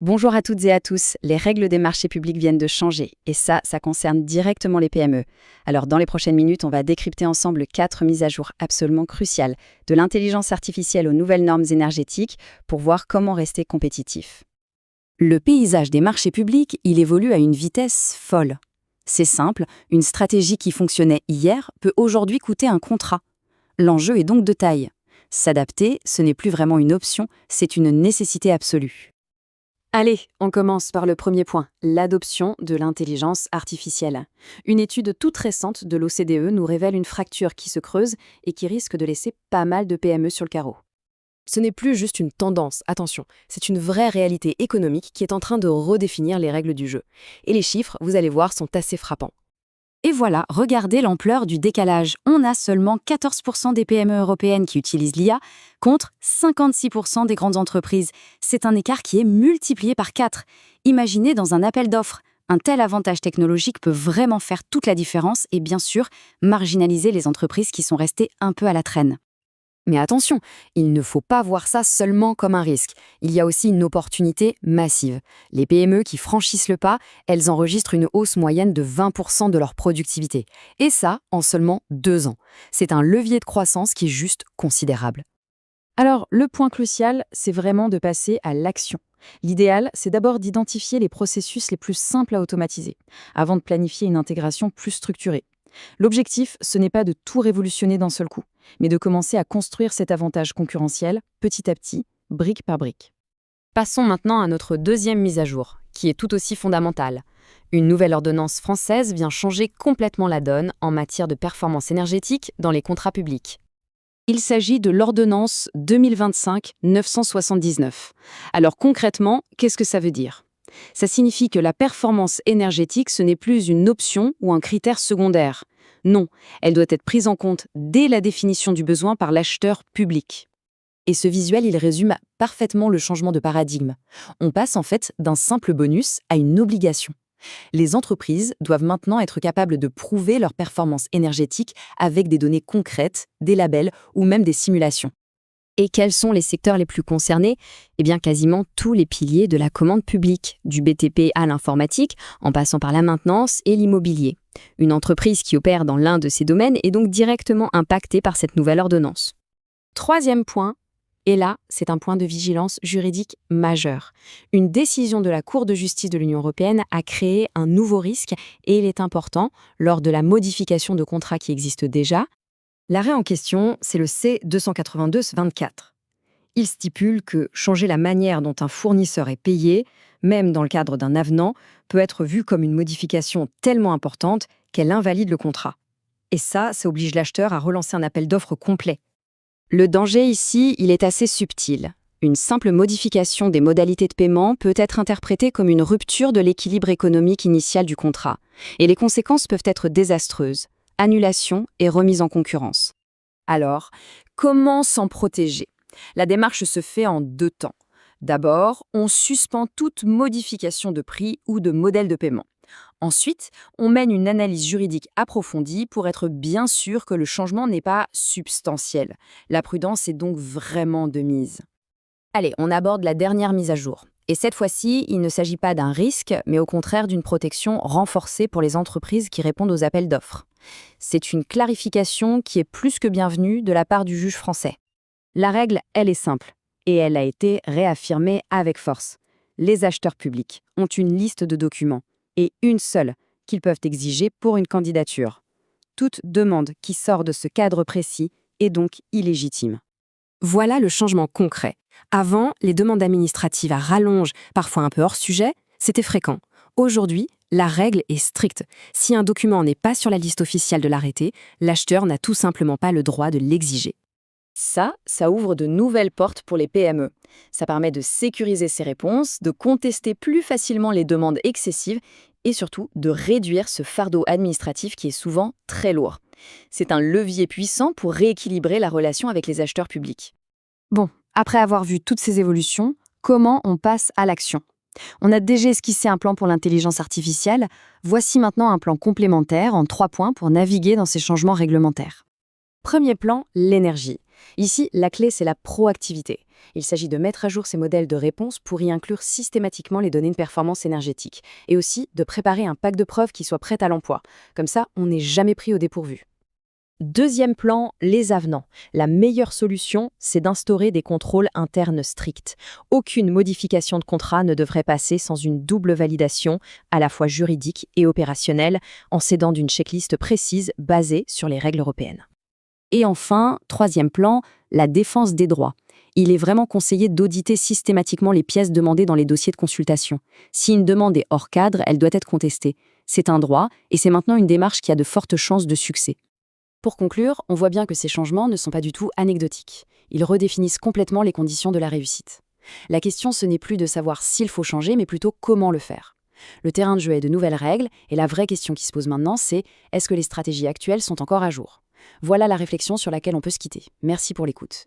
Bonjour à toutes et à tous. Les règles des marchés publics viennent de changer et ça concerne directement les PME. Alors dans les prochaines minutes, on va décrypter ensemble 4 mises à jour absolument cruciales, de l'intelligence artificielle aux nouvelles normes énergétiques, pour voir comment rester compétitif. Le paysage des marchés publics, il évolue à une vitesse folle. C'est simple, une stratégie qui fonctionnait hier peut aujourd'hui coûter un contrat. L'enjeu est donc de taille. S'adapter, ce n'est plus vraiment une option, c'est une nécessité absolue. Allez, on commence par le premier point, l'adoption de l'intelligence artificielle. Une étude toute récente de l'OCDE nous révèle une fracture qui se creuse et qui risque de laisser pas mal de PME sur le carreau. Ce n'est plus juste une tendance, attention, c'est une vraie réalité économique qui est en train de redéfinir les règles du jeu. Et les chiffres, vous allez voir, sont assez frappants. Et voilà, regardez l'ampleur du décalage. On a seulement 14% des PME européennes qui utilisent l'IA contre 56% des grandes entreprises. C'est un écart qui est multiplié par 4. Imaginez dans un appel d'offres. Un tel avantage technologique peut vraiment faire toute la différence et bien sûr marginaliser les entreprises qui sont restées un peu à la traîne. Mais attention, il ne faut pas voir ça seulement comme un risque. Il y a aussi une opportunité massive. Les PME qui franchissent le pas, elles enregistrent une hausse moyenne de 20% de leur productivité. Et ça, en seulement 2 ans. C'est un levier de croissance qui est juste considérable. Alors, le point crucial, c'est vraiment de passer à l'action. L'idéal, c'est d'abord d'identifier les processus les plus simples à automatiser, avant de planifier une intégration plus structurée. L'objectif, ce n'est pas de tout révolutionner d'un seul coup, mais de commencer à construire cet avantage concurrentiel, petit à petit, brique par brique. Passons maintenant à notre deuxième mise à jour, qui est tout aussi fondamentale. Une nouvelle ordonnance française vient changer complètement la donne en matière de performance énergétique dans les contrats publics. Il s'agit de l'ordonnance 2025-979. Alors concrètement, qu'est-ce que ça veut dire ? Ça signifie que la performance énergétique, ce n'est plus une option ou un critère secondaire. Non, elle doit être prise en compte dès la définition du besoin par l'acheteur public. Et ce visuel, il résume parfaitement le changement de paradigme. On passe en fait d'un simple bonus à une obligation. Les entreprises doivent maintenant être capables de prouver leur performance énergétique avec des données concrètes, des labels ou même des simulations. Et quels sont les secteurs les plus concernés ? Eh bien, quasiment tous les piliers de la commande publique, du BTP à l'informatique, en passant par la maintenance et l'immobilier. Une entreprise qui opère dans l'un de ces domaines est donc directement impactée par cette nouvelle ordonnance. Troisième point, et là, c'est un point de vigilance juridique majeur. Une décision de la Cour de justice de l'Union européenne a créé un nouveau risque et il est important, lors de la modification de contrats qui existent déjà. L'arrêt en question, c'est le C-282-24. Il stipule que changer la manière dont un fournisseur est payé, même dans le cadre d'un avenant, peut être vu comme une modification tellement importante qu'elle invalide le contrat. Et ça oblige l'acheteur à relancer un appel d'offres complet. Le danger ici, il est assez subtil. Une simple modification des modalités de paiement peut être interprétée comme une rupture de l'équilibre économique initial du contrat. Et les conséquences peuvent être désastreuses. Annulation et remise en concurrence. Alors, comment s'en protéger ? La démarche se fait en 2 temps. D'abord, on suspend toute modification de prix ou de modèle de paiement. Ensuite, on mène une analyse juridique approfondie pour être bien sûr que le changement n'est pas substantiel. La prudence est donc vraiment de mise. Allez, on aborde la dernière mise à jour. Et cette fois-ci, il ne s'agit pas d'un risque, mais au contraire d'une protection renforcée pour les entreprises qui répondent aux appels d'offres. C'est une clarification qui est plus que bienvenue de la part du juge français. La règle, elle est simple, et elle a été réaffirmée avec force. Les acheteurs publics ont une liste de documents, et une seule, qu'ils peuvent exiger pour une candidature. Toute demande qui sort de ce cadre précis est donc illégitime. Voilà le changement concret. Avant, les demandes administratives à rallonge, parfois un peu hors sujet, c'était fréquent. Aujourd'hui, la règle est stricte. Si un document n'est pas sur la liste officielle de l'arrêté, l'acheteur n'a tout simplement pas le droit de l'exiger. Ça ouvre de nouvelles portes pour les PME. Ça permet de sécuriser ses réponses, de contester plus facilement les demandes excessives et surtout de réduire ce fardeau administratif qui est souvent très lourd. C'est un levier puissant pour rééquilibrer la relation avec les acheteurs publics. Bon, après avoir vu toutes ces évolutions, comment on passe à l'action ? On a déjà esquissé un plan pour l'intelligence artificielle. Voici maintenant un plan complémentaire en 3 points pour naviguer dans ces changements réglementaires. Premier plan, l'énergie. Ici, la clé, c'est la proactivité. Il s'agit de mettre à jour ces modèles de réponse pour y inclure systématiquement les données de performance énergétique et aussi de préparer un pack de preuves qui soit prêt à l'emploi. Comme ça, on n'est jamais pris au dépourvu. Deuxième plan, les avenants. La meilleure solution, c'est d'instaurer des contrôles internes stricts. Aucune modification de contrat ne devrait passer sans une double validation, à la fois juridique et opérationnelle, en s'aidant d'une checklist précise basée sur les règles européennes. Et enfin, troisième plan, la défense des droits. Il est vraiment conseillé d'auditer systématiquement les pièces demandées dans les dossiers de consultation. Si une demande est hors cadre, elle doit être contestée. C'est un droit, et c'est maintenant une démarche qui a de fortes chances de succès. Pour conclure, on voit bien que ces changements ne sont pas du tout anecdotiques. Ils redéfinissent complètement les conditions de la réussite. La question, ce n'est plus de savoir s'il faut changer, mais plutôt comment le faire. Le terrain de jeu est de nouvelles règles, et la vraie question qui se pose maintenant, c'est est-ce que les stratégies actuelles sont encore à jour ? Voilà la réflexion sur laquelle on peut se quitter. Merci pour l'écoute.